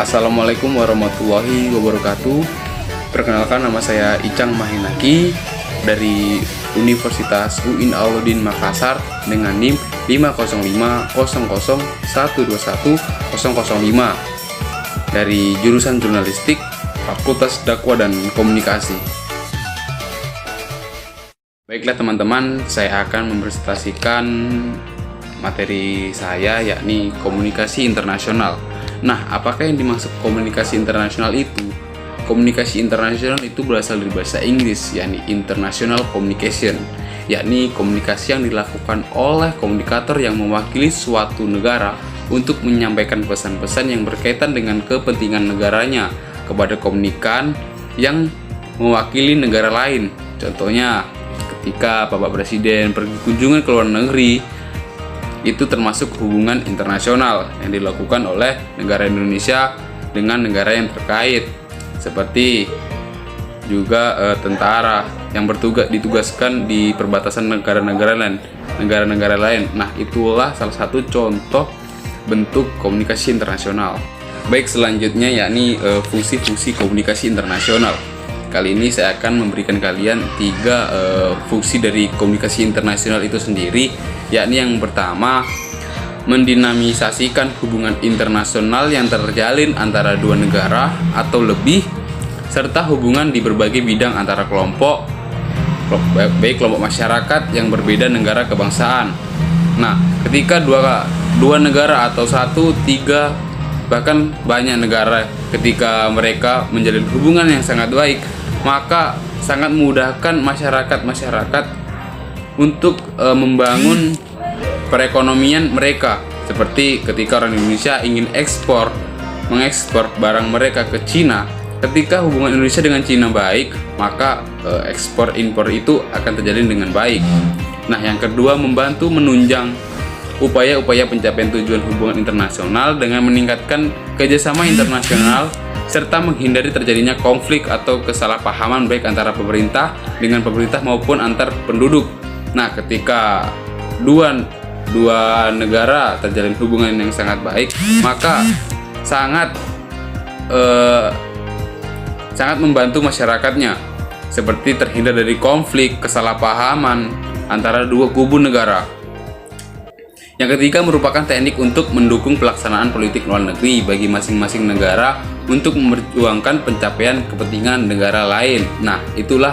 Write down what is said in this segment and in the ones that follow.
Assalamualaikum warahmatullahi wabarakatuh. Perkenalkan, nama saya Icang Mahinaki dari Universitas UIN Alauddin Makassar dengan NIM 50500121005 dari jurusan Jurnalistik, Fakultas Dakwah dan Komunikasi. Baiklah teman-teman, saya akan mempresentasikan materi saya, yakni komunikasi internasional. Nah, apakah yang dimaksud komunikasi internasional itu? Komunikasi internasional itu berasal dari bahasa Inggris, yakni International Communication, yakni komunikasi yang dilakukan oleh komunikator yang mewakili suatu negara untuk menyampaikan pesan-pesan yang berkaitan dengan kepentingan negaranya kepada komunikan yang mewakili negara lain. Contohnya, ketika Bapak Presiden pergi kunjungan ke luar negeri, itu termasuk hubungan internasional yang dilakukan oleh negara Indonesia dengan negara yang terkait, seperti juga tentara yang ditugaskan di perbatasan negara-negara lain. Nah, itulah salah satu contoh bentuk komunikasi internasional. Baik, selanjutnya yakni fungsi-fungsi komunikasi internasional. Kali ini saya akan memberikan kalian 3 fungsi dari komunikasi internasional itu sendiri, yakni yang pertama, mendinamisasikan hubungan internasional yang terjalin antara dua negara atau lebih, serta hubungan di berbagai bidang antara kelompok masyarakat yang berbeda negara kebangsaan. Nah, ketika dua negara atau 1, 3, bahkan banyak negara, ketika mereka menjalin hubungan yang sangat baik, maka sangat memudahkan masyarakat untuk membangun perekonomian mereka. Seperti ketika orang Indonesia ingin mengekspor barang mereka ke Cina, ketika hubungan Indonesia dengan Cina baik, maka ekspor impor itu akan terjalin dengan baik. Nah, yang kedua, membantu menunjang upaya-upaya pencapaian tujuan hubungan internasional dengan meningkatkan kerjasama internasional serta menghindari terjadinya konflik atau kesalahpahaman baik antara pemerintah dengan pemerintah maupun antar penduduk. Nah, ketika dua negara terjalin hubungan yang sangat baik, maka sangat membantu masyarakatnya, seperti terhindar dari konflik, kesalahpahaman antara dua kubu negara. Yang ketiga, merupakan teknik untuk mendukung pelaksanaan politik luar negeri bagi masing-masing negara untuk memperjuangkan pencapaian kepentingan negara lain. Nah, itulah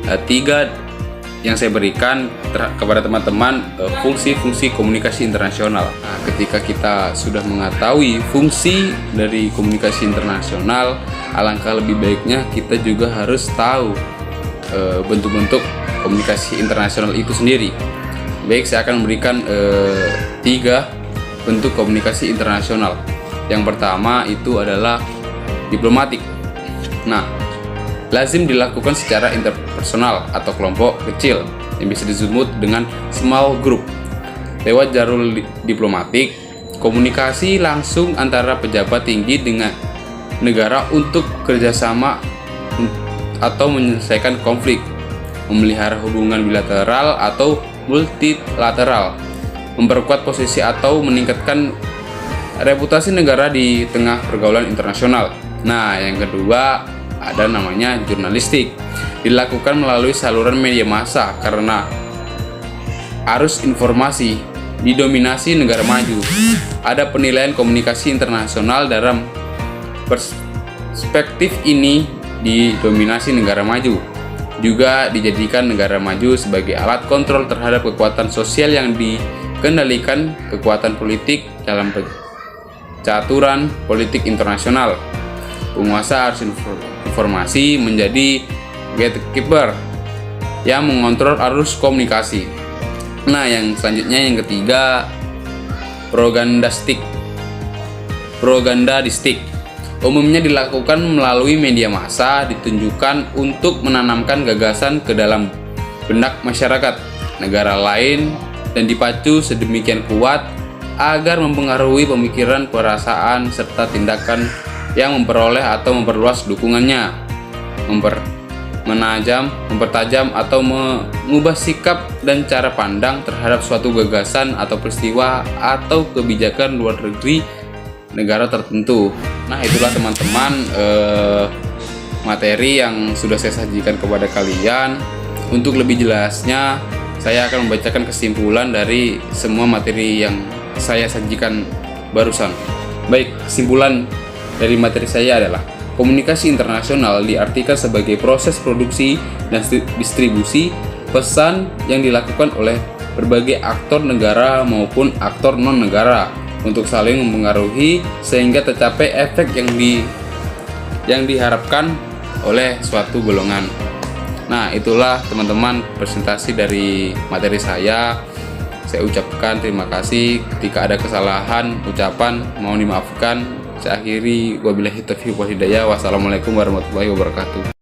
3 yang saya berikan kepada teman-teman fungsi-fungsi komunikasi internasional. Nah, ketika kita sudah mengetahui fungsi dari komunikasi internasional, alangkah lebih baiknya kita juga harus tahu bentuk-bentuk komunikasi internasional itu sendiri. Baik, saya akan memberikan 3 bentuk komunikasi internasional. Yang pertama itu adalah diplomatik. Nah, lazim dilakukan secara interpersonal atau kelompok kecil yang bisa disebut dengan small group. Lewat jalur diplomatik, komunikasi langsung antara pejabat tinggi dengan negara untuk kerjasama atau menyelesaikan konflik, memelihara hubungan bilateral atau multilateral, memperkuat posisi atau meningkatkan reputasi negara di tengah pergaulan internasional. Nah, yang kedua ada namanya jurnalistik. Dilakukan melalui saluran media massa karena arus informasi didominasi negara maju. Ada penilaian komunikasi internasional dalam perspektif ini didominasi negara maju. Juga dijadikan negara maju sebagai alat kontrol terhadap kekuatan sosial yang dikendalikan kekuatan politik dalam percaturan politik internasional. Penguasa arus informasi menjadi gatekeeper yang mengontrol arus komunikasi. Nah, yang selanjutnya yang ketiga, propagandistik. Umumnya dilakukan melalui media massa, ditunjukkan untuk menanamkan gagasan ke dalam benak masyarakat negara lain dan dipacu sedemikian kuat agar mempengaruhi pemikiran, perasaan, serta tindakan yang memperoleh atau memperluas dukungannya, mempertajam atau mengubah sikap dan cara pandang terhadap suatu gagasan atau peristiwa atau kebijakan luar negeri negara tertentu. Nah, itulah teman-teman materi yang sudah saya sajikan kepada kalian. Untuk lebih jelasnya, saya akan membacakan kesimpulan dari semua materi yang saya sajikan barusan. Baik, kesimpulan dari materi saya adalah komunikasi internasional diartikan sebagai proses produksi dan distribusi pesan yang dilakukan oleh berbagai aktor negara maupun aktor non-negara untuk saling mempengaruhi sehingga tercapai efek yang diharapkan oleh suatu golongan. Nah, itulah teman-teman presentasi dari materi saya. Saya ucapkan terima kasih. Jika ada kesalahan ucapan mohon dimaafkan. Saya akhiri, wabillahi taufiq wal hidayah. Wassalamualaikum warahmatullahi wabarakatuh.